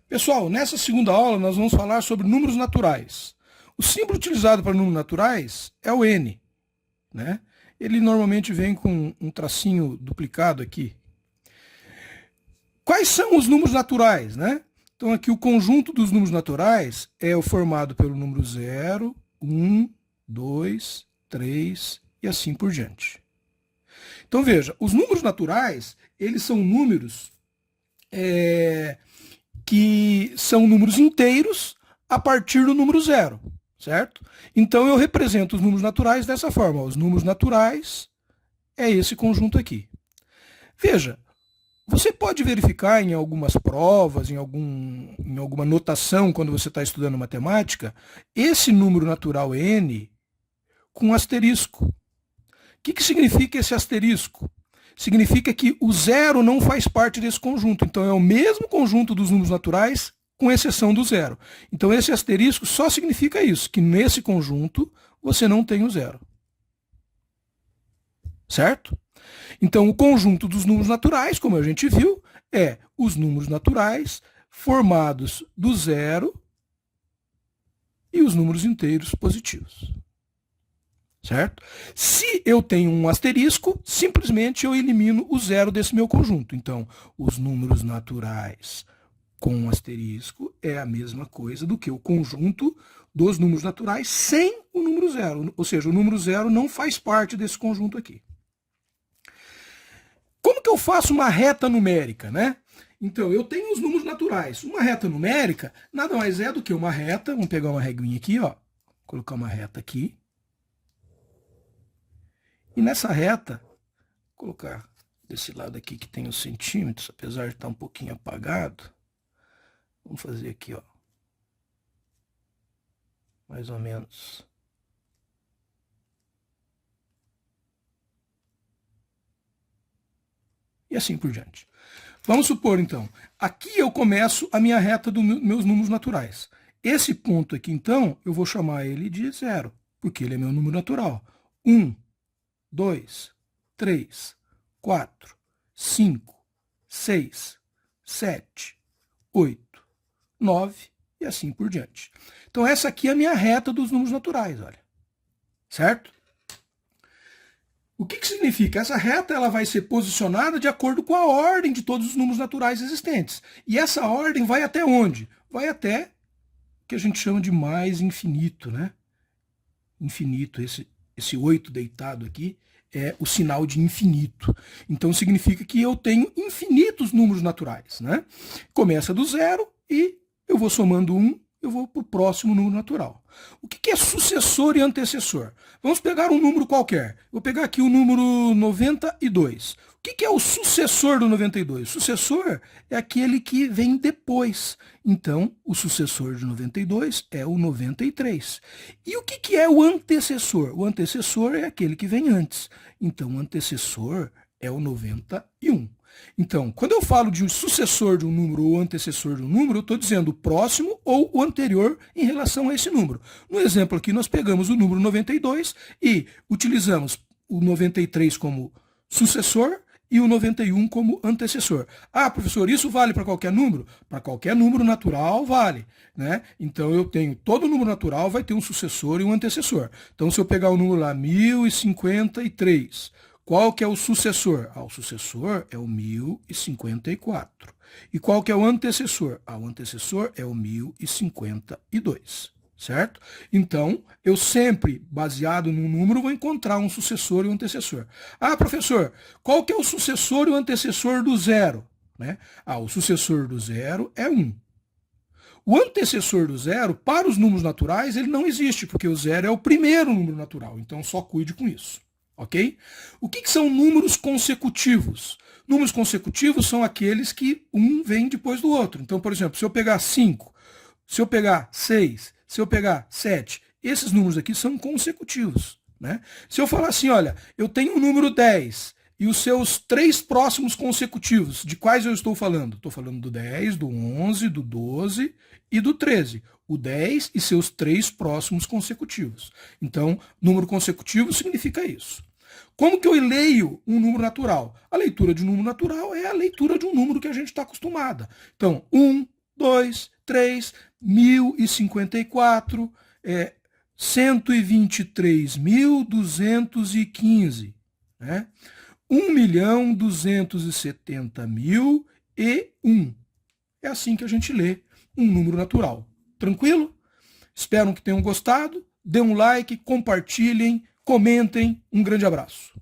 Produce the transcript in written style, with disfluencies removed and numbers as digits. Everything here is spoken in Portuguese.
Pessoal, nessa segunda aula nós vamos falar sobre números naturais. O símbolo utilizado para números naturais é o N, né? Ele normalmente vem com um tracinho duplicado aqui. Quais são os números naturais, né? Então aqui o conjunto dos números naturais é o formado pelo número 0, 1, 2, 3 e assim por diante. Então veja, os números naturais, eles são números que são números inteiros a partir do número 0, certo? Então eu represento os números naturais dessa forma. Os números naturais é esse conjunto aqui. Veja, você pode verificar em algumas provas, em alguma notação, quando você está estudando matemática, esse número natural n com asterisco. O que significa esse asterisco? Significa que o zero não faz parte desse conjunto. Então, é o mesmo conjunto dos números naturais, com exceção do zero. Então, esse asterisco só significa isso, que nesse conjunto você não tem o zero. Certo? Então, o conjunto dos números naturais, como a gente viu, é os números naturais formados do zero e os números inteiros positivos. Certo? Se eu tenho um asterisco, simplesmente eu elimino o zero desse meu conjunto. Então, os números naturais com um asterisco é a mesma coisa do que o conjunto dos números naturais sem o número zero. Ou seja, o número zero não faz parte desse conjunto aqui. Como que eu faço uma reta numérica, né? Então, eu tenho os números naturais. Uma reta numérica nada mais é do que uma reta. Vamos pegar uma reguinha aqui, ó. Colocar uma reta aqui. E nessa reta, vou colocar desse lado aqui que tem os centímetros, apesar de estar um pouquinho apagado. Vamos fazer aqui, ó. Mais ou menos. E assim por diante. Vamos supor, então, aqui eu começo a minha reta dos meus números naturais. Esse ponto aqui, então, eu vou chamar ele de zero, porque ele é meu número natural. 1, 2, 3, 4, 5, 6, 7, 8, 9 e assim por diante. Então, essa aqui é a minha reta dos números naturais, olha. Certo? O que significa? Essa reta ela vai ser posicionada de acordo com a ordem de todos os números naturais existentes. E essa ordem vai até onde? Vai até o que a gente chama de mais infinito, né? Infinito, esse 8 deitado aqui é o sinal de infinito. Então significa que eu tenho infinitos números naturais, né? Começa do zero e eu vou somando 1, eu vou para o próximo número natural. O que é sucessor e antecessor? Vamos pegar um número qualquer. Vou pegar aqui o número 92. O que é o sucessor do 92? O sucessor é aquele que vem depois. Então, o sucessor de 92 é o 93. E o que é o antecessor? O antecessor é aquele que vem antes. Então, o antecessor é o 91. Então, quando eu falo de um sucessor de um número ou antecessor de um número, eu estou dizendo o próximo ou o anterior em relação a esse número. No exemplo aqui, nós pegamos o número 92 e utilizamos o 93 como sucessor e o 91 como antecessor. Ah, professor, isso vale para qualquer número? Para qualquer número natural vale, né? Então eu tenho, todo número natural vai ter um sucessor e um antecessor. Então se eu pegar o número lá, 1053, qual que é o sucessor? Ah, o sucessor é o 1054. E qual que é o antecessor? Ah, o antecessor é o 1052. Certo? Então, eu sempre, baseado num número, vou encontrar um sucessor e um antecessor. Ah, professor, qual que é o sucessor e o antecessor do zero? Né? Ah, o sucessor do zero é 1. O antecessor do zero, para os números naturais, ele não existe, porque o zero é o primeiro número natural. Então, só cuide com isso. Ok? O que são números consecutivos? Números consecutivos são aqueles que um vem depois do outro. Então, por exemplo, se eu pegar 5, se eu pegar 6, se eu pegar 7, esses números aqui são consecutivos. Né? Se eu falar assim, olha, eu tenho o número 10 e os seus 3 próximos consecutivos, de quais eu estou falando? Estou falando do 10, do 11, do 12 e do 13. O 10 e seus 3 próximos consecutivos. Então, número consecutivo significa isso. Como que eu leio um número natural? A leitura de um número natural é a leitura de um número que a gente está acostumada. Então, 1, 2, 3, 1054, 123.215, né? 1.270.001. É assim que a gente lê um número natural. Tranquilo? Espero que tenham gostado. Dê um like, compartilhem, comentem. Um grande abraço.